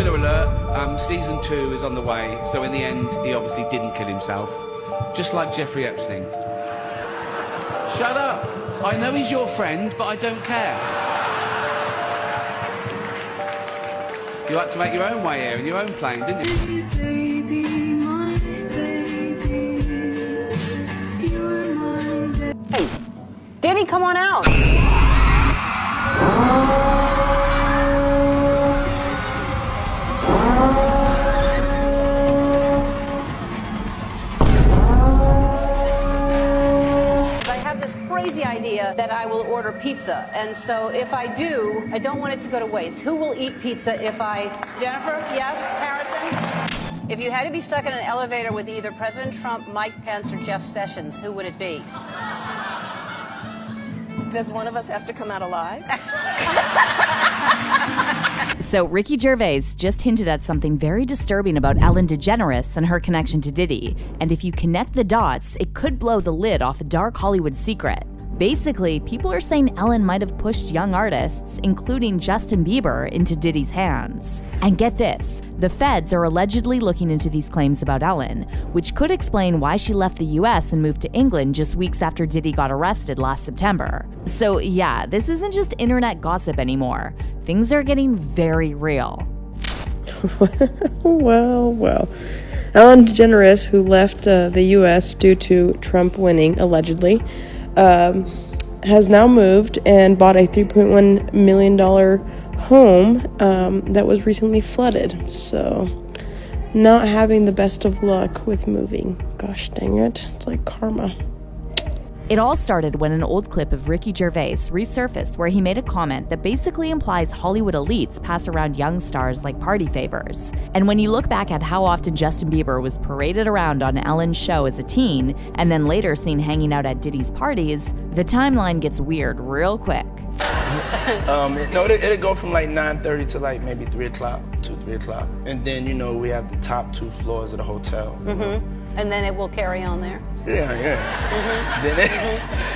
Spoiler alert, season 2 is on the way, so in the end, he obviously didn't kill himself. Just like Jeffrey Epstein. Shut up! I know he's your friend, but I don't care. You had to make your own way here in your own plane, didn't you? Hey, Diddy, come on out. Idea that I will order pizza, and so if I do, I don't want it to go to waste. Who will eat pizza if I... Jennifer? Yes? Harrison? If you had to be stuck in an elevator with either President Trump, Mike Pence, or Jeff Sessions, who would it be? Does one of us have to come out alive? So Ricky Gervais just hinted at something very disturbing about Ellen DeGeneres and her connection to Diddy. And if you connect the dots, it could blow the lid off a dark Hollywood secret. Basically, people are saying Ellen might have pushed young artists, including Justin Bieber, into Diddy's hands. And get this, the feds are allegedly looking into these claims about Ellen, which could explain why she left the US and moved to England just weeks after Diddy got arrested last September. So yeah, this isn't just internet gossip anymore. Things are getting very real. Well. Ellen DeGeneres, who left the US due to Trump winning, allegedly, has now moved and bought a $3.1 million home that was recently flooded. So, not having the best of luck with moving. Gosh dang it. It's like karma. It all started when an old clip of Ricky Gervais resurfaced where he made a comment that basically implies Hollywood elites pass around young stars like party favors. And when you look back at how often Justin Bieber was paraded around on Ellen's show as a teen, and then later seen hanging out at Diddy's parties, the timeline gets weird real quick. It'll go from like 9:30 to like maybe 3 o'clock, 3 o'clock. And then, we have the top 2 floors of the hotel. Mm-hmm. And then it will carry on there. Yeah. Mm-hmm.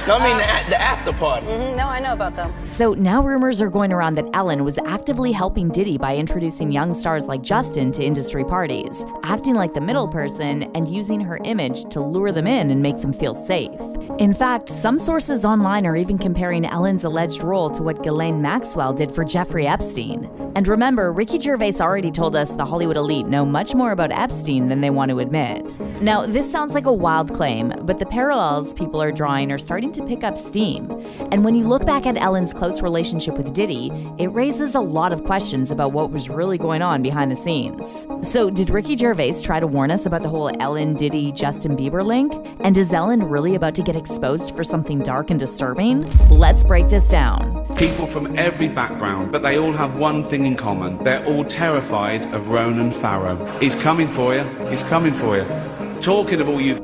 Then the after party. Mm-hmm. No, I know about them. So now rumors are going around that Ellen was actively helping Diddy by introducing young stars like Justin to industry parties, acting like the middle person and using her image to lure them in and make them feel safe. In fact, some sources online are even comparing Ellen's alleged role to what Ghislaine Maxwell did for Jeffrey Epstein. And remember, Ricky Gervais already told us the Hollywood elite know much more about Epstein than they want to admit. Now, this sounds like a wild claim, but the parallels people are drawing are starting to pick up steam. And when you look back at Ellen's close relationship with Diddy, it raises a lot of questions about what was really going on behind the scenes. So, did Ricky Gervais try to warn us about the whole Ellen, Diddy, Justin Bieber link? And is Ellen really about to get exposed for something dark and disturbing? Let's break this down. People from every background, but they all have one thing in common. They're all terrified of Ronan Farrow. He's coming for you. He's coming for you. Talking of all you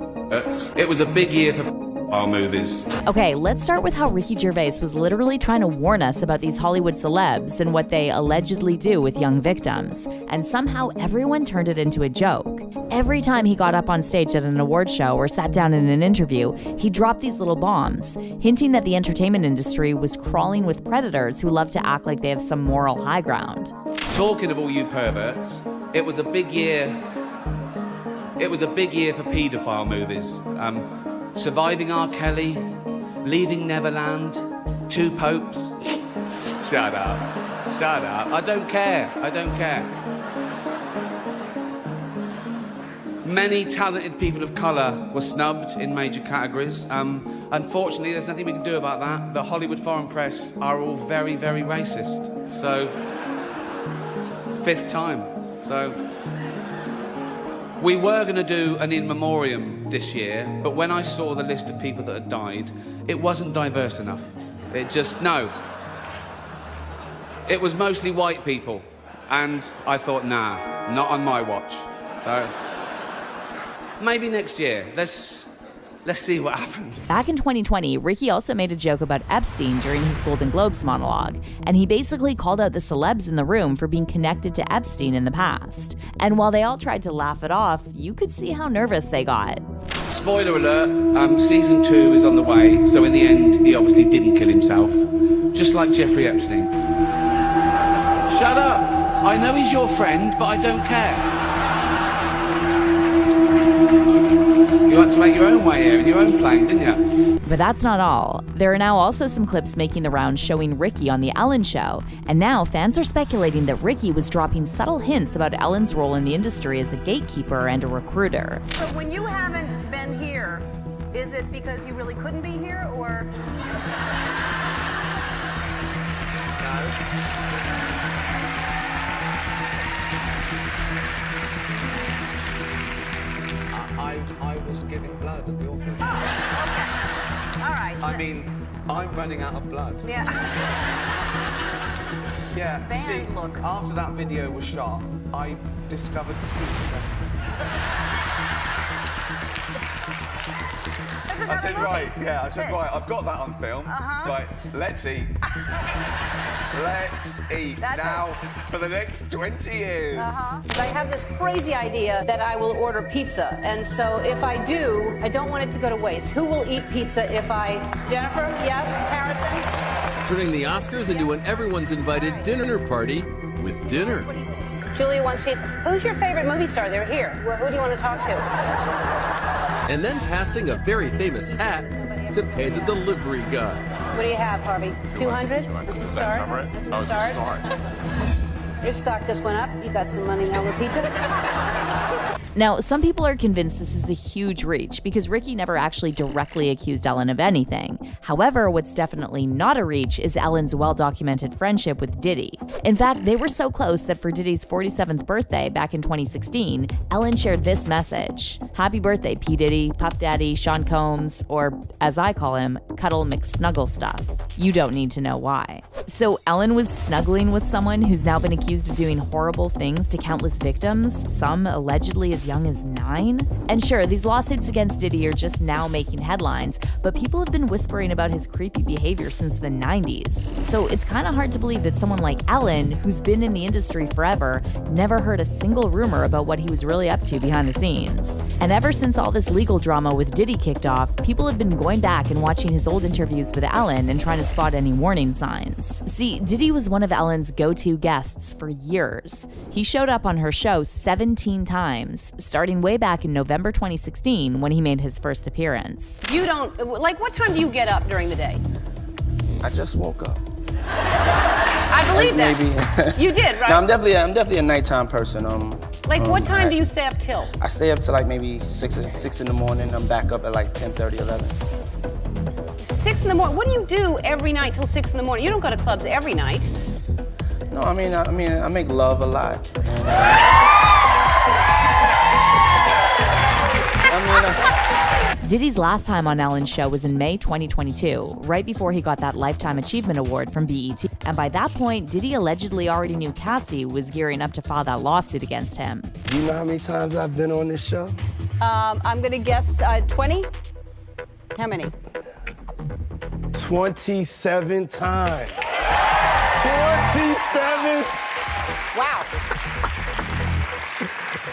it was a big year for our movies. Okay, let's start with how Ricky Gervais was literally trying to warn us about these Hollywood celebs and what they allegedly do with young victims. And somehow everyone turned it into a joke. Every time he got up on stage at an award show or sat down in an interview, he dropped these little bombs, hinting that the entertainment industry was crawling with predators who love to act like they have some moral high ground. Talking of all you perverts, it was a big year. It was a big year for paedophile movies. Surviving R. Kelly, Leaving Neverland, 2 Popes. Shut up. I don't care. Many talented people of colour were snubbed in major categories. Unfortunately, there's nothing we can do about that. The Hollywood foreign press are all very, very racist. So, 5th time. So, we were going to do an in memoriam this year, but when I saw the list of people that had died, it wasn't diverse enough. No. It was mostly white people, and I thought, nah, not on my watch. So, maybe next year. Let's see what happens. Back in 2020, Ricky also made a joke about Epstein during his Golden Globes monologue, and he basically called out the celebs in the room for being connected to Epstein in the past. And while they all tried to laugh it off, you could see how nervous they got. Spoiler alert, season 2 is on the way, so in the end, he obviously didn't kill himself. Just like Jeffrey Epstein. Shut up! I know he's your friend, but I don't care. You had to make your own way here in your own plane, didn't you? But that's not all. There are now also some clips making the rounds showing Ricky on The Ellen Show, and now fans are speculating that Ricky was dropping subtle hints about Ellen's role in the industry as a gatekeeper and a recruiter. So when you haven't been here, is it because you really couldn't be here, or? I was giving blood at the orphanage. Oh, okay. All right. I mean, I'm running out of blood. Yeah. Yeah, you Band see, look. after that video was shot, I discovered pizza. I said, right, I've got that on film. Right, let's eat. Let's eat now for the next 20 years. I have this crazy idea that I will order pizza, and so if I do, I don't want it to go to waste. Who will eat pizza if I... Jennifer, yes? Harrison? Turning the Oscars into an everyone's invited dinner party with dinner. Julia wants cheese. Who's your favorite movie star? They're here. Well, who do you want to talk to? And then passing a very famous hat to pay the delivery guy. What do you have, Harvey? 200? That's a start. That's a start. Your stock just went up. You got some money now with pizza. Now, some people are convinced this is a huge reach because Ricky never actually directly accused Ellen of anything. However, what's definitely not a reach is Ellen's well-documented friendship with Diddy. In fact, they were so close that for Diddy's 47th birthday back in 2016, Ellen shared this message. Happy birthday, P. Diddy, Puff Daddy, Sean Combs, or as I call him, Cuddle McSnuggle Stuff. You don't need to know why. So Ellen was snuggling with someone who's now been accused of doing horrible things to countless victims, some allegedly as young as 9? And sure, these lawsuits against Diddy are just now making headlines, but people have been whispering about his creepy behavior since the 90s. So it's kind of hard to believe that someone like Ellen, who's been in the industry forever, never heard a single rumor about what he was really up to behind the scenes. And ever since all this legal drama with Diddy kicked off, people have been going back and watching his old interviews with Ellen and trying to spot any warning signs. See, Diddy was one of Ellen's go-to guests for years. He showed up on her show 17 times, starting way back in November 2016 when he made his first appearance. You don't, like, what time do you get up during the day? I just woke up. I believe that. Maybe. You did, right? No, I'm definitely a nighttime person. What time do you stay up till? I stay up till like maybe 6 in the morning. I'm back up at like 10:30, 11. 6 in the morning. What do you do every night till 6 in the morning? You don't go to clubs every night. No, I mean, I make love a lot. Diddy's last time on Ellen's show was in May 2022, right before he got that Lifetime Achievement Award from BET. And by that point, Diddy allegedly already knew Cassie was gearing up to file that lawsuit against him. Do you know how many times I've been on this show? I'm gonna guess 20. How many? 27 times. 27! Wow.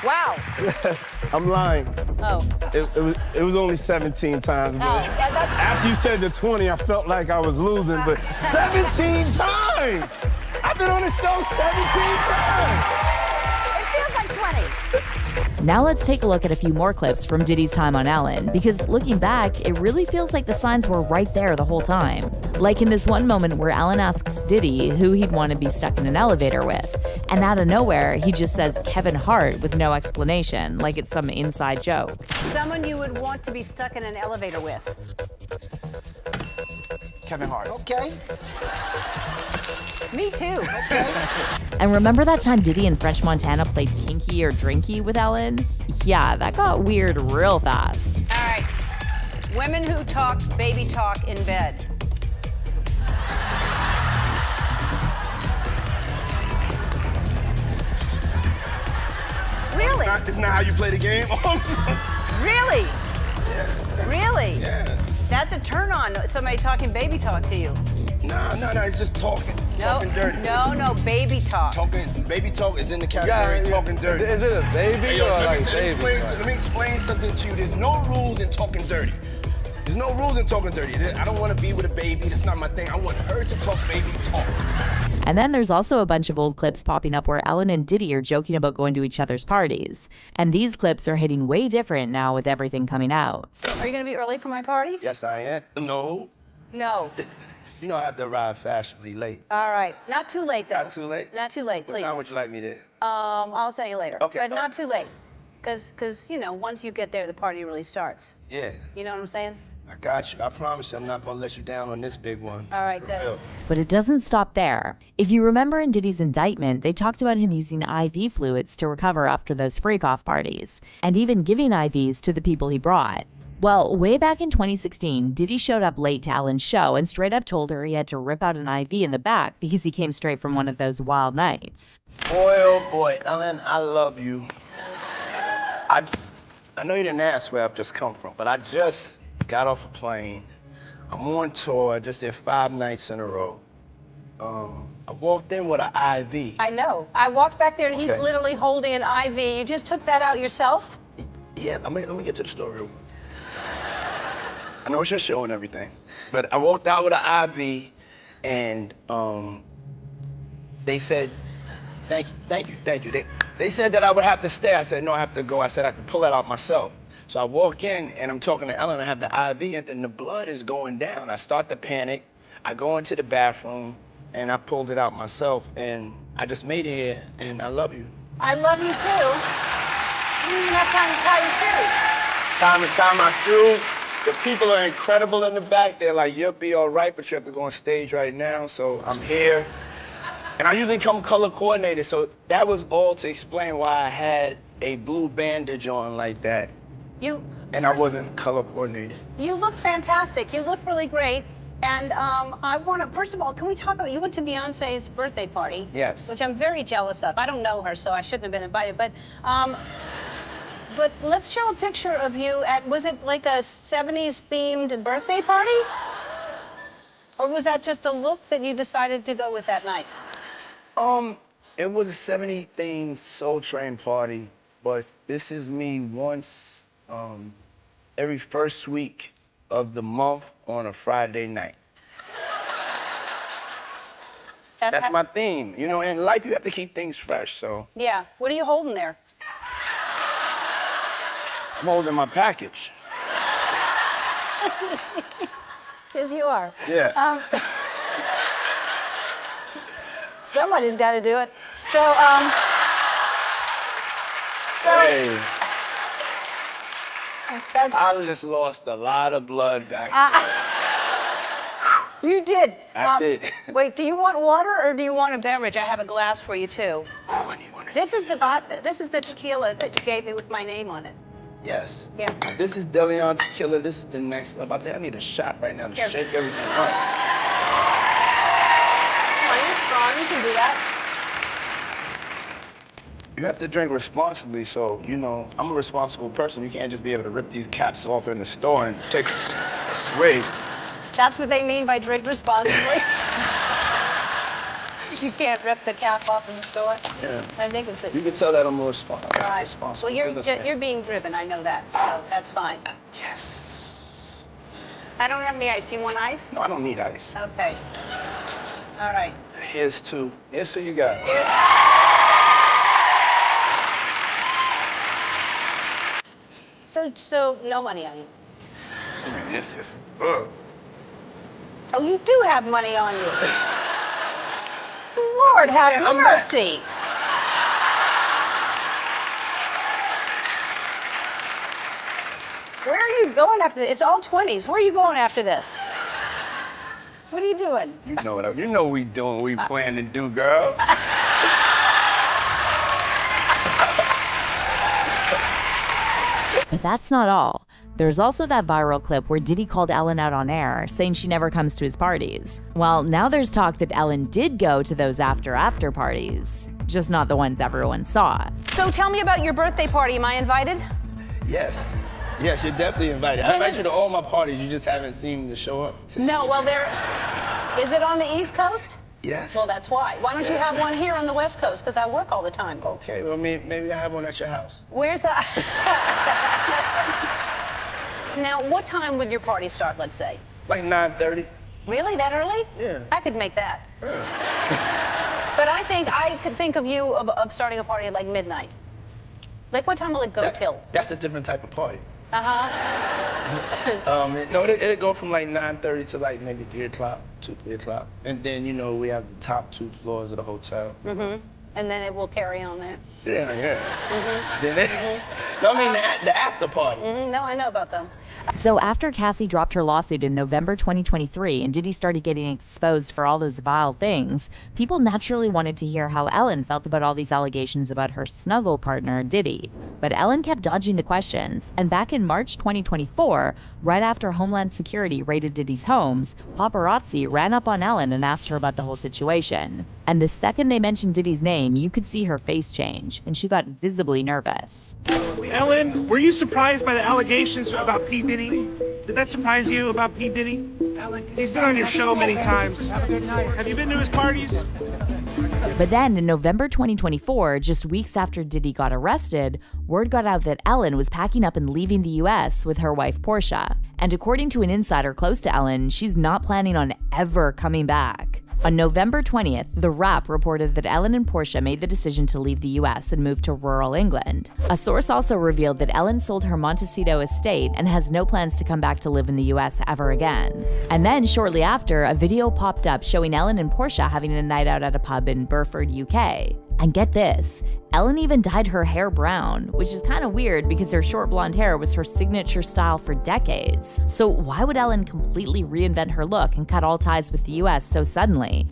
Wow. I'm lying. Oh. It was only 17 times, but after you said the 20, I felt like I was losing, but 17 times! I've been on the show 17 times! It feels like 20. Now let's take a look at a few more clips from Diddy's time on Ellen, because looking back, it really feels like the signs were right there the whole time. Like in this one moment where Ellen asks Diddy who he'd want to be stuck in an elevator with, and out of nowhere, he just says Kevin Hart with no explanation, like it's some inside joke. Someone you would want to be stuck in an elevator with. Kevin Hart. Okay. Me too. Okay. And remember that time Diddy and French Montana played Kinky or Drinky with Ellen? Yeah, that got weird real fast. All right. Women who talk baby talk in bed. Really? It's not how you play the game. Really? Yeah. Really? Yeah. That's a turn on, somebody talking baby talk to you. No, it's just talking. Talking dirty. No, baby talk. Baby talk is in the category talking dirty. Is it a baby or like baby? Let me explain something to you. There's no rules in talking dirty. There's no rules in talking dirty. I don't want to be with a baby. That's not my thing. I want her to talk baby talk. And then there's also a bunch of old clips popping up where Ellen and Diddy are joking about going to each other's parties. And these clips are hitting way different now with everything coming out. Are you going to be early for my party? Yes, I am. No. No. You know I have to arrive fashionably late. All right. Not too late, though. Not too late? Not too late, please. What time would you like me there? I'll tell you later. Okay. But not too late. Because, you know, once you get there, the party really starts. Yeah. You know what I'm saying? I got you. I promise you I'm not going to let you down on this big one. All right, good. But it doesn't stop there. If you remember in Diddy's indictment, they talked about him using IV fluids to recover after those freak-off parties, and even giving IVs to the people he brought. Well, way back in 2016, Diddy showed up late to Ellen's show and straight up told her he had to rip out an IV in the back because he came straight from one of those wild nights. Boy, oh boy, Ellen, I love you. I know you didn't ask where I've just come from, but I just got off a plane. I'm on tour. I just did 5 nights in a row. I walked in with an IV. I know. I walked back there and he's Okay. literally holding an IV. You just took that out yourself? Yeah, let me get to the story. I know it's your show and everything, but I walked out with an IV, and they said, thank you. They said that I would have to stay. I said, no, I have to go. I said I could pull that out myself. So I walk in, and I'm talking to Ellen. I have the IV, and then the blood is going down. I start to panic. I go into the bathroom, and I pulled it out myself, and I just made it here, and I love you. I love you, too. You didn't even have time to tie your shoes. Time and time I do. The people are incredible in the back. They're like, you'll be all right, but you have to go on stage right now, so I'm here. And I usually come color coordinated, so that was all to explain why I had a blue bandage on like that. And I wasn't color coordinated. You look fantastic. You look really great. And I want to, first of all, can we talk about, you went to Beyonce's birthday party. Yes. Which I'm very jealous of. I don't know her, so I shouldn't have been invited. But let's show a picture of you at, was it like a 70s themed birthday party? Or was that just a look that you decided to go with that night? It was a 70 themed Soul Train party, but this is me once every first week of the month on a Friday night. That's my theme. You know, in life you have to keep things fresh, so. Yeah. What are you holding there? I'm holding my package. Yes, you are. Yeah. Somebody's got to do it. So, Hey. I just lost a lot of blood back there. You did. I did. Wait, do you want water or do you want a beverage? I have a glass for you too. This is the tequila that you gave me with my name on it. Yes. Yeah. This is Deleon Tequila. This is the next level. I think I need a shot right now to Here. shake everything up. Come on, you're strong. You can do that. You have to drink responsibly, so, you know, I'm a responsible person. You can't just be able to rip these caps off in the store and take a swig. That's what they mean by drink responsibly. You can't rip the cap off in the store. Yeah. I think it's You can tell that I'm a responsible Well, you're being driven. I know that, so that's fine. Yes. I don't have any ice. You want ice? No, I don't need ice. Okay. All right. Here's two. Here's two you got. So no money on you. This is. Oh, you do have money on you. Lord, have mercy. Where are you going after this? It's all 20s. Where are you going after this? What are you doing? You know we doing what we plan to do, girl. But that's not all. There's also that viral clip where Diddy called Ellen out on air, saying she never comes to his parties. Well, now there's talk that Ellen did go to those after parties, just not the ones everyone saw. So tell me about your birthday party. Am I invited? Yes. Yes, you're definitely invited. I invite you to all my parties. You just haven't seen me show up. No, well, is it on the East Coast? Yes. Well, that's why. Why don't you have one here on the West Coast? Because I work all the time. Okay, well, maybe I have one at your house. Where's that? Now, what time would your party start, let's say? Like 9:30. Really, that early? Yeah. I could make that. But I think I could think of you of starting a party at like midnight. Like, what time will it go till? That's a different type of party. Uh-huh. It'll go from like 9:30 to like maybe 3 o'clock, 3 o'clock. And then, you know, we have the top 2 floors of the hotel. Mm-hmm. And then it will carry on there. Yeah. Mm-hmm. Then No, I mean the after party. Mm-hmm. No, I know about them. So after Cassie dropped her lawsuit in November 2023 and Diddy started getting exposed for all those vile things, people naturally wanted to hear how Ellen felt about all these allegations about her snuggle partner, Diddy. But Ellen kept dodging the questions, and back in March 2024, right after Homeland Security raided Diddy's homes, paparazzi ran up on Ellen and asked her about the whole situation. And the second they mentioned Diddy's name, you could see her face change, and she got visibly nervous. Ellen, were you surprised by the allegations about P. Diddy? Did that surprise you about P. Diddy? He's been on your show many times. Have you been to his parties? But then in November 2024, just weeks after Diddy got arrested, word got out that Ellen was packing up and leaving the US with her wife Portia. And according to an insider close to Ellen, she's not planning on ever coming back. On November 20th, The Wrap reported that Ellen and Portia made the decision to leave the US and move to rural England. A source also revealed that Ellen sold her Montecito estate and has no plans to come back to live in the US ever again. And then shortly after, a video popped up showing Ellen and Portia having a night out at a pub in Burford, UK. And get this, Ellen even dyed her hair brown, which is kind of weird because her short blonde hair was her signature style for decades. So why would Ellen completely reinvent her look and cut all ties with the US so suddenly?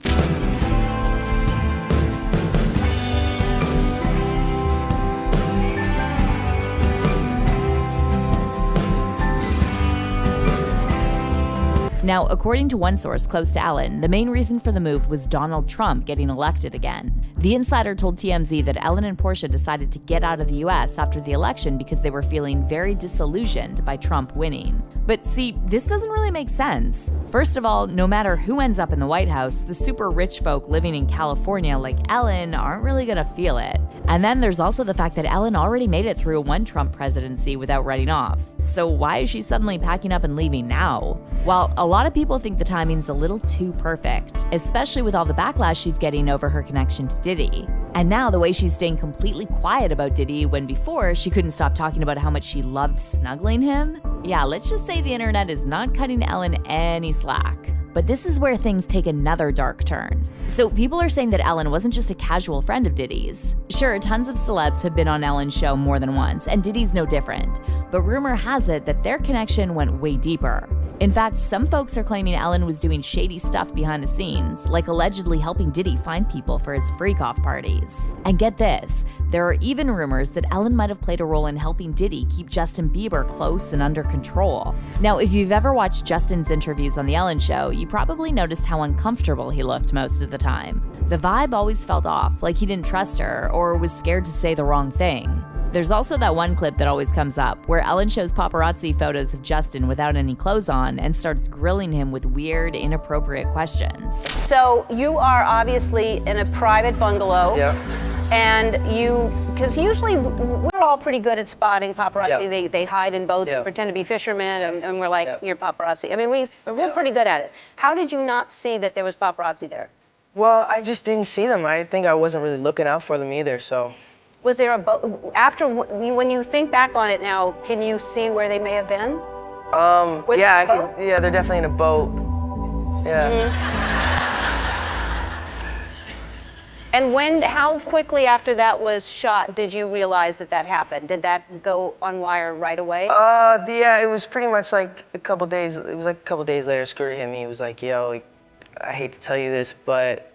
Now, according to one source close to Ellen, the main reason for the move was Donald Trump getting elected again. The insider told TMZ that Ellen and Portia decided to get out of the US after the election because they were feeling very disillusioned by Trump winning. But see, this doesn't really make sense. First of all, no matter who ends up in the White House, the super rich folk living in California like Ellen aren't really gonna feel it. And then there's also the fact that Ellen already made it through one Trump presidency without running off. So why is she suddenly packing up and leaving now? Well, a lot of people think the timing's a little too perfect, especially with all the backlash she's getting over her connection to Diddy. And now the way she's staying completely quiet about Diddy when before she couldn't stop talking about how much she loved snuggling him. Yeah, let's just say the internet is not cutting Ellen any slack. But this is where things take another dark turn. So people are saying that Ellen wasn't just a casual friend of Diddy's. Sure, tons of celebs have been on Ellen's show more than once, and Diddy's no different. But rumor has it that their connection went way deeper. In fact, some folks are claiming Ellen was doing shady stuff behind the scenes, like allegedly helping Diddy find people for his freak-off parties. And get this, there are even rumors that Ellen might have played a role in helping Diddy keep Justin Bieber close and under control. Now, if you've ever watched Justin's interviews on The Ellen Show, you probably noticed how uncomfortable he looked most of the time. The vibe always felt off, like he didn't trust her or was scared to say the wrong thing. There's also that one clip that always comes up, where Ellen shows paparazzi photos of Justin without any clothes on and starts grilling him with weird, inappropriate questions. So you are obviously in a private bungalow. Yeah. And because usually we're all pretty good at spotting paparazzi. Yeah. They hide in boats, Yeah. pretend to be fishermen, and we're like, Yeah. you're paparazzi. I mean, we're pretty good at it. How did you not see that there was paparazzi there? Well, I just didn't see them. I think I wasn't really looking out for them either, so. Was there a boat? When you think back on it now, can you see where they may have been? With Yeah, the boat? yeah, they're definitely in a boat. Yeah. And how quickly after that was shot did you realize that happened? Did that go on wire right away? Yeah, it was pretty much like a couple days. It was like a couple days later. Scooter hit me. He was like, "Yo, like, I hate to tell you this, but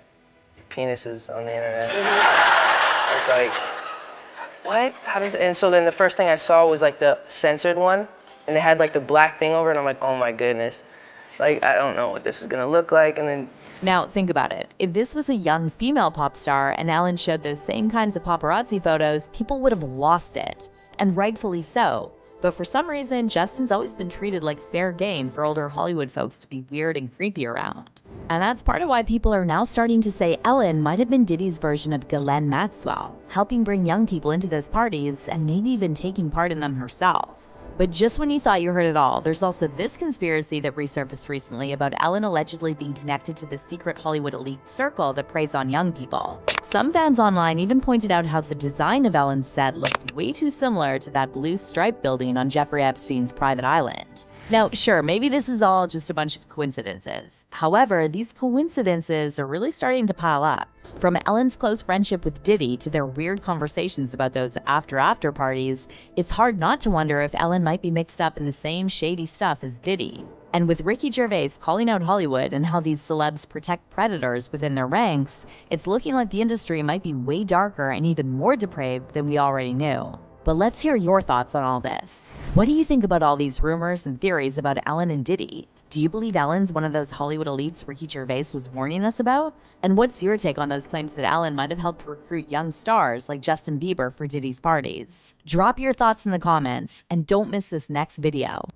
your penis is on the internet." I was like, "What? How does?" And so then the first thing I saw was like the censored one, and it had like the black thing over it. And I'm like, "Oh my goodness." Like, I don't know what this is gonna look like. And then Now, think about it. If this was a young female pop star and Ellen showed those same kinds of paparazzi photos, people would have lost it. And rightfully so. But for some reason, Justin's always been treated like fair game for older Hollywood folks to be weird and creepy around. And that's part of why people are now starting to say Ellen might have been Diddy's version of Ghislaine Maxwell, helping bring young people into those parties and maybe even taking part in them herself. But just when you thought you heard it all, there's also this conspiracy that resurfaced recently about Ellen allegedly being connected to the secret Hollywood elite circle that preys on young people. Some fans online even pointed out how the design of Ellen's set looks way too similar to that blue stripe building on Jeffrey Epstein's private island. Now, sure, maybe this is all just a bunch of coincidences. However, these coincidences are really starting to pile up. From Ellen's close friendship with Diddy to their weird conversations about those after parties, it's hard not to wonder if Ellen might be mixed up in the same shady stuff as Diddy. And with Ricky Gervais calling out Hollywood and how these celebs protect predators within their ranks, it's looking like the industry might be way darker and even more depraved than we already knew. But let's hear your thoughts on all this. What do you think about all these rumors and theories about Ellen and Diddy? Do you believe Ellen's one of those Hollywood elites Ricky Gervais was warning us about? And what's your take on those claims that Ellen might have helped recruit young stars like Justin Bieber for Diddy's parties? Drop your thoughts in the comments, and don't miss this next video.